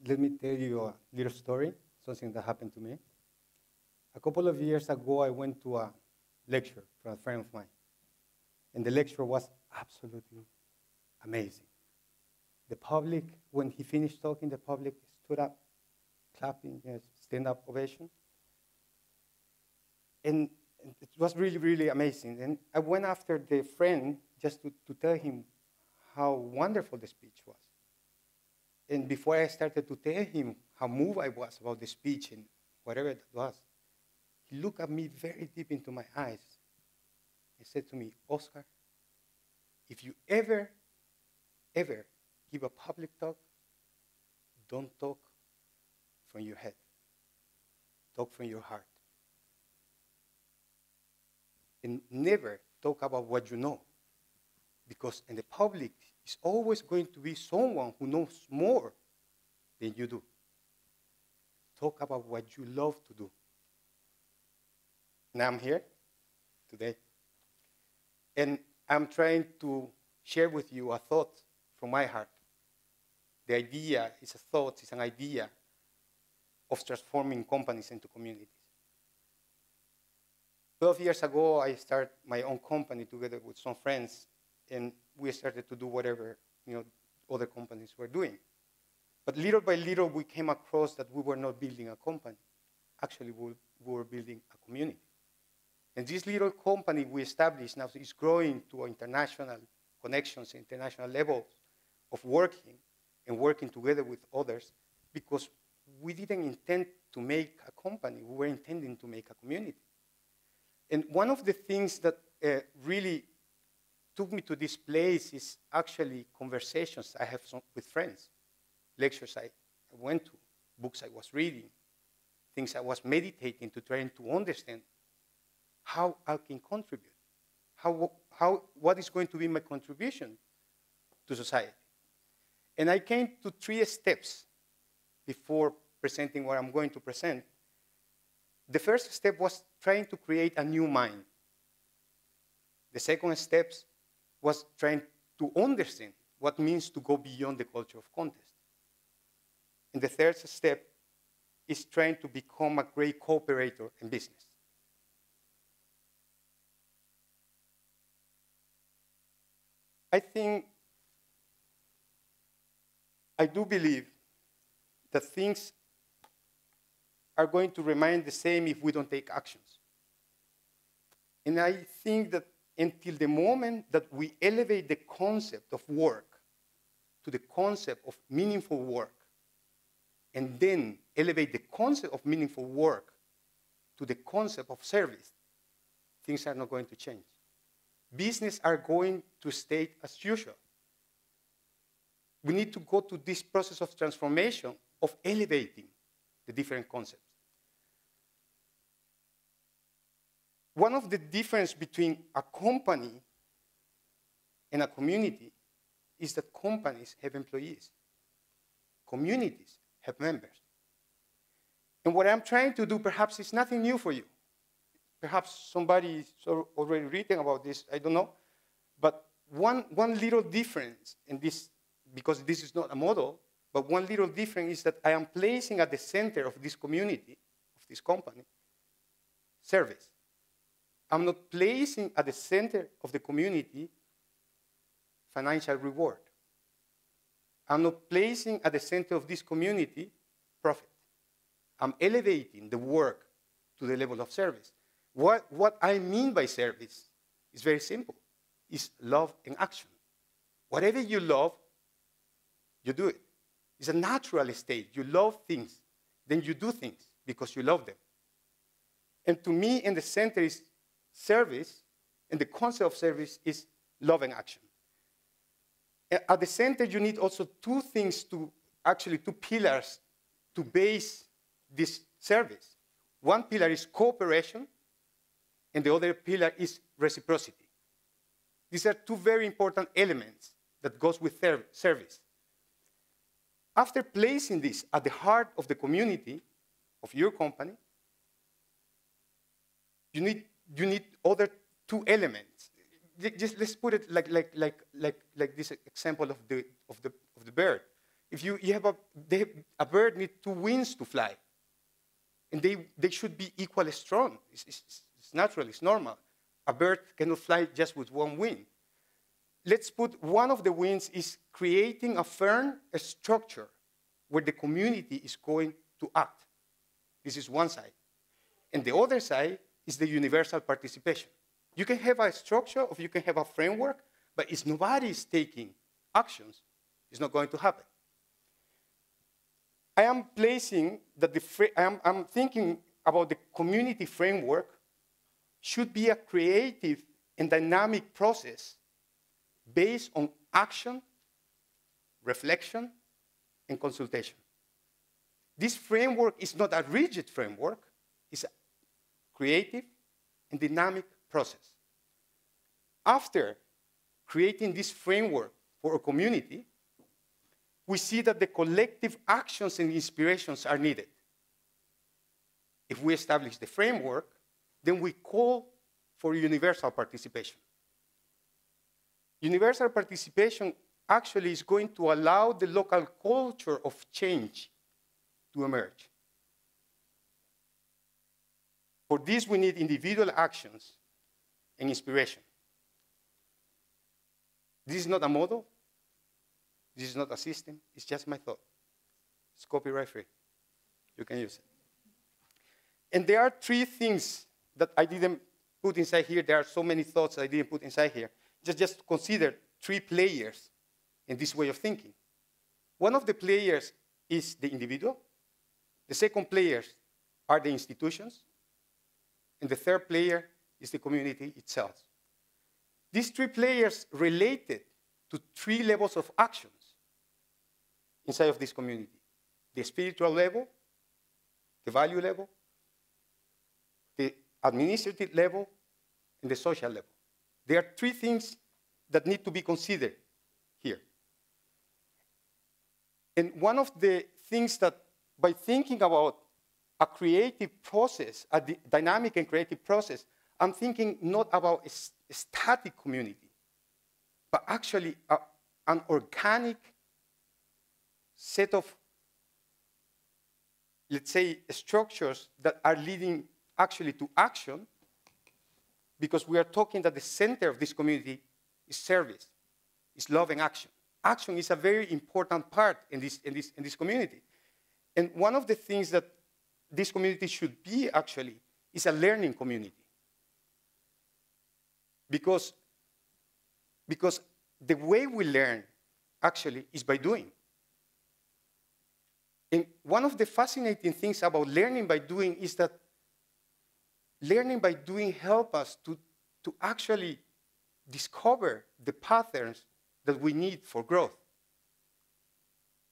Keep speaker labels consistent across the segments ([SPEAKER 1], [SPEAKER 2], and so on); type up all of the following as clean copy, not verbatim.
[SPEAKER 1] let me tell you a little story, something that happened to me. A couple of years ago, I went to a lecture from a friend of mine. And the lecture was absolutely amazing. The public, when he finished talking, the public stood up, clapping, stand-up ovation. And it was really, really amazing. And I went after the friend just to tell him how wonderful the speech was. And before I started to tell him how moved I was about the speech and whatever that was, he looked at me very deep into my eyes and said to me, Oscar, if you ever give a public talk, don't talk from your head. Talk from your heart. And never talk about what you know. Because in the public, is always going to be someone who knows more than you do. Talk about what you love to do. Now I'm here today. And I'm trying to share with you a thought from my heart. The idea is a thought, it's an idea of transforming companies into communities. 12 years ago, I started my own company together with some friends, and we started to do whatever other companies were doing. But little by little, we came across that we were not building a company. Actually, we were building a community. And this little company we established now is growing to international connections, international levels of working and working together with others, because we didn't intend to make a company. We were intending to make a community. And one of the things that really took me to this place is actually conversations I have with friends, lectures I went to, books I was reading, things I was meditating to trying to understand how I can contribute, what is going to be my contribution to society. And I came to 3 steps before presenting what I'm going to present. The first step was trying to create a new mind. The second step was trying to understand what it means to go beyond the culture of contest. And the third step is trying to become a great cooperator in business. I do believe that things are going to remain the same if we don't take actions. And I think that until the moment that we elevate the concept of work to the concept of meaningful work, and then elevate the concept of meaningful work to the concept of service, things are not going to change. Business are going to stay as usual. We need to go to this process of transformation, of elevating the different concepts. One of the differences between a company and a community is that companies have employees. Communities have members. And what I'm trying to do perhaps is nothing new for you. Perhaps somebody is already written about this, I don't know. But one little difference in this, because this is not a model, but one little difference is that I am placing at the center of this community, of this company, service. I'm not placing at the center of the community financial reward. I'm not placing at the center of this community profit. I'm elevating the work to the level of service. What I mean by service is very simple. It's love and action. Whatever you love, you do it. It's a natural state. You love things, then you do things because you love them. And to me, in the center is service, and the concept of service is love and action. At the center, you need also 2 things to, actually 2 pillars to base this service. One pillar is cooperation, and the other pillar is reciprocity. These are 2 very important elements that goes with service. After placing this at the heart of the community of your company, you need other 2 elements. Just let's put it like this example of the bird. If you have a bird needs 2 wings to fly. And they should be equally strong. It's natural, it's normal. A bird cannot fly just with 1 wing. Let's put one of the wings is creating a firm structure where the community is going to act. This is one side. And the other side is the universal participation. You can have a structure or you can have a framework, but if nobody is taking actions, it's not going to happen. I am placing that I'm thinking about the community framework should be a creative and dynamic process based on action, reflection, and consultation. This framework is not a rigid framework, it's a creative and dynamic process. After creating this framework for a community, we see that the collective actions and inspirations are needed. If we establish the framework, then we call for universal participation. Universal participation actually is going to allow the local culture of change to emerge. For this, we need individual actions and inspiration. This is not a model. This is not a system. It's just my thought. It's copyright free. You can use it. And there are 3 things that I didn't put inside here. There are so many thoughts I didn't put inside here. Just consider 3 players in this way of thinking. One of the players is the individual. The second players are the institutions. And the third player is the community itself. These 3 players related to 3 levels of actions inside of this community. The spiritual level, the value level, the administrative level, and the social level. There are 3 things that need to be considered here. And one of the things that, by thinking about a creative process, a dynamic and creative process, I'm thinking not about a static community, but actually an organic set of, let's say, structures that are leading actually to action, because we are talking that the center of this community is service, is love and action. Action is a very important part in this community. And one of the things that this community should be actually is a learning community. Because the way we learn actually is by doing. And one of the fascinating things about learning by doing is that learning by doing helps us to actually discover the patterns that we need for growth.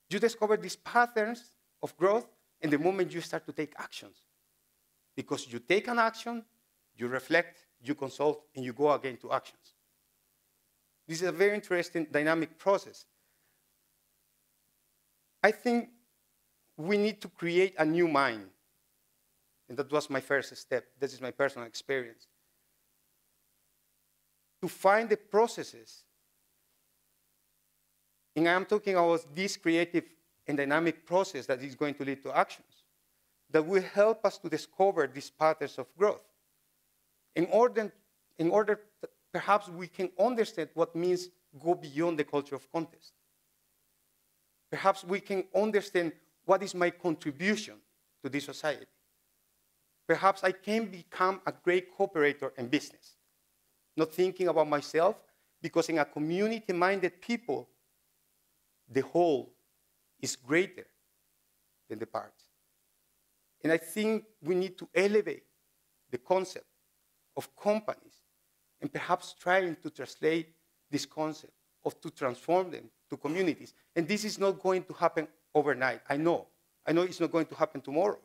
[SPEAKER 1] You discover these patterns of growth in the moment you start to take actions. Because you take an action, you reflect, you consult, and you go again to actions. This is a very interesting dynamic process. I think we need to create a new mind. And that was my first step. This is my personal experience. To find the processes. And I'm talking about this creative and dynamic process that is going to lead to actions that will help us to discover these patterns of growth. In order that perhaps we can understand what means go beyond the culture of contest. Perhaps we can understand what is my contribution to this society. Perhaps I can become a great cooperator in business, not thinking about myself, because in a community-minded people, the whole is greater than the parts. And I think we need to elevate the concept of companies and perhaps trying to translate this concept of to transform them to communities. And this is not going to happen overnight. I know it's not going to happen tomorrow.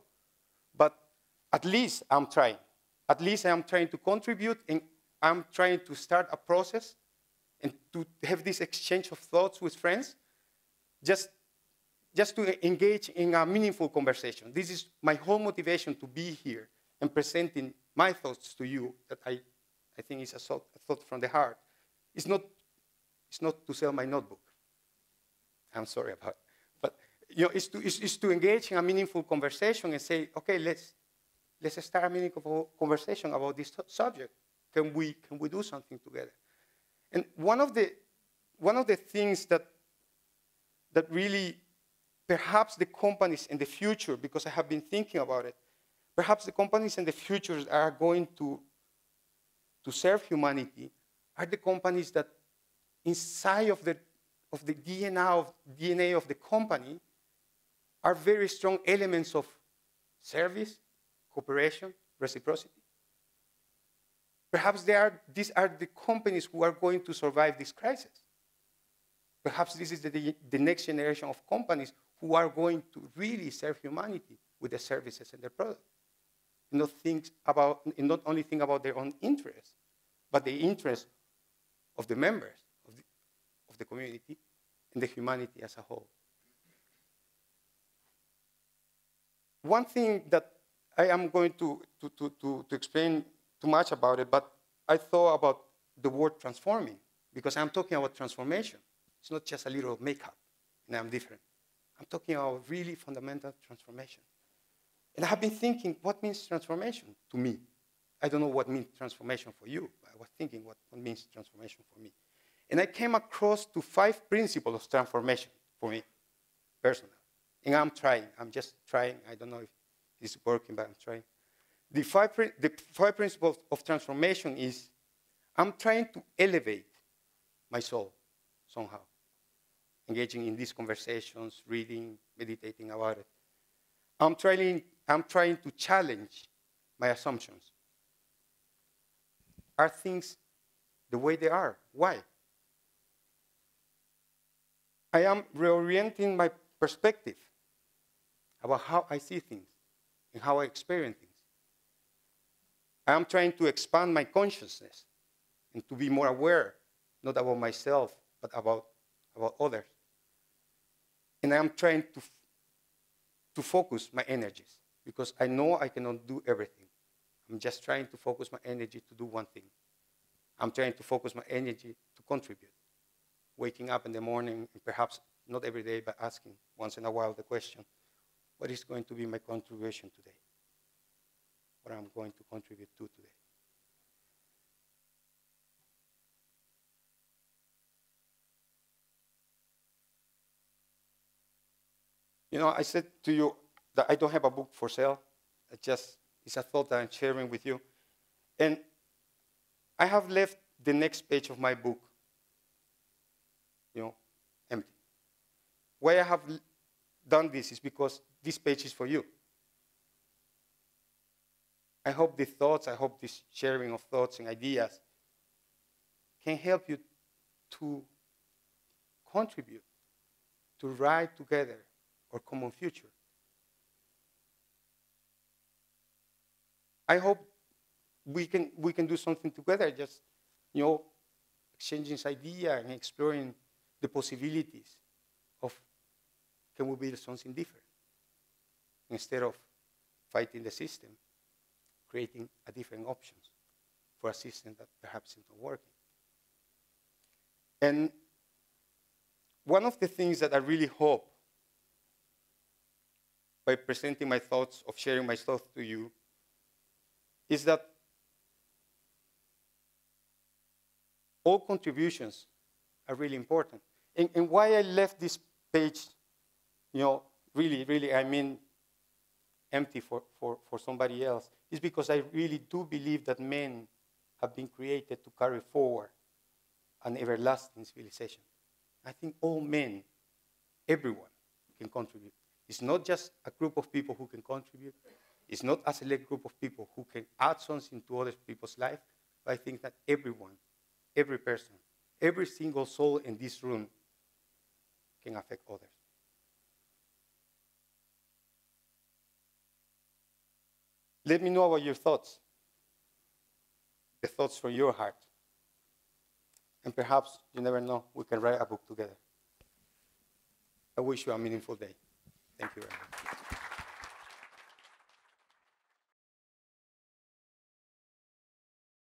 [SPEAKER 1] But at least I'm trying. At least I'm trying to contribute, and I'm trying to start a process and to have this exchange of thoughts with friends, just to engage in a meaningful conversation. This is my whole motivation to be here and presenting my thoughts to you that I think is a thought from the heart. It's not to sell my notebook. I'm sorry about it. is to engage in a meaningful conversation and say, okay, let's start a meaningful conversation about this subject. Can we do something together? And one of the things that really, perhaps the companies in the future, because I have been thinking about it, perhaps the companies in the future are going to serve humanity are the companies that inside of the DNA of the company are very strong elements of service, cooperation, reciprocity. Perhaps these are the companies who are going to survive this crisis. Perhaps this is the next generation of companies who are going to really serve humanity with their services and their products. Not only think about their own interests, but the interests of the members of the community and the humanity as a whole. One thing that I am going to explain too much about it, but I thought about the word transforming, because I'm talking about transformation. It's not just a little makeup, and I'm different. I'm talking about really fundamental transformation. And I have been thinking, what means transformation to me? I don't know what means transformation for you, but I was thinking what means transformation for me. And I came across to 5 principles of transformation for me, personally. And I'm just trying. I don't know if it's working, but I'm trying. The 5 principles of transformation is, I'm trying to elevate my soul somehow, engaging in these conversations, reading, meditating about it. I'm trying to challenge my assumptions. Are things the way they are? Why? I am reorienting my perspective about how I see things and how I experience things. I am trying to expand my consciousness and to be more aware, not about myself, but about others. And I am trying to focus my energies, because I know I cannot do everything. I'm just trying to focus my energy to do one thing. I'm trying to focus my energy to contribute. Waking up in the morning, and perhaps not every day, but asking once in a while the question, what is going to be my contribution today? What I'm going to contribute to today? You know, I said to you that I don't have a book for sale. It's a thought that I'm sharing with you. And I have left the next page of my book, empty. Why I have done this is because this page is for you. I hope this sharing of thoughts and ideas can help you to contribute, to write together our common future. I hope we can do something together, just exchanging this idea and exploring the possibilities of, can we build something different? Instead of fighting the system, creating a different options for a system that perhaps is not working. And one of the things that I really hope by presenting my thoughts, of sharing my thoughts to you, is that all contributions are really important. And why I left this page, really, I mean, empty for somebody else, is because I really do believe that men have been created to carry forward an everlasting civilization. I think all men, everyone, can contribute. It's not just a group of people who can contribute. It's not a select group of people who can add something to other people's life. But I think that everyone, every person, every single soul in this room can affect others. Let me know about your thoughts, the thoughts from your heart. And perhaps, you never know, we can write a book together. I wish you a meaningful day. Thank you very much.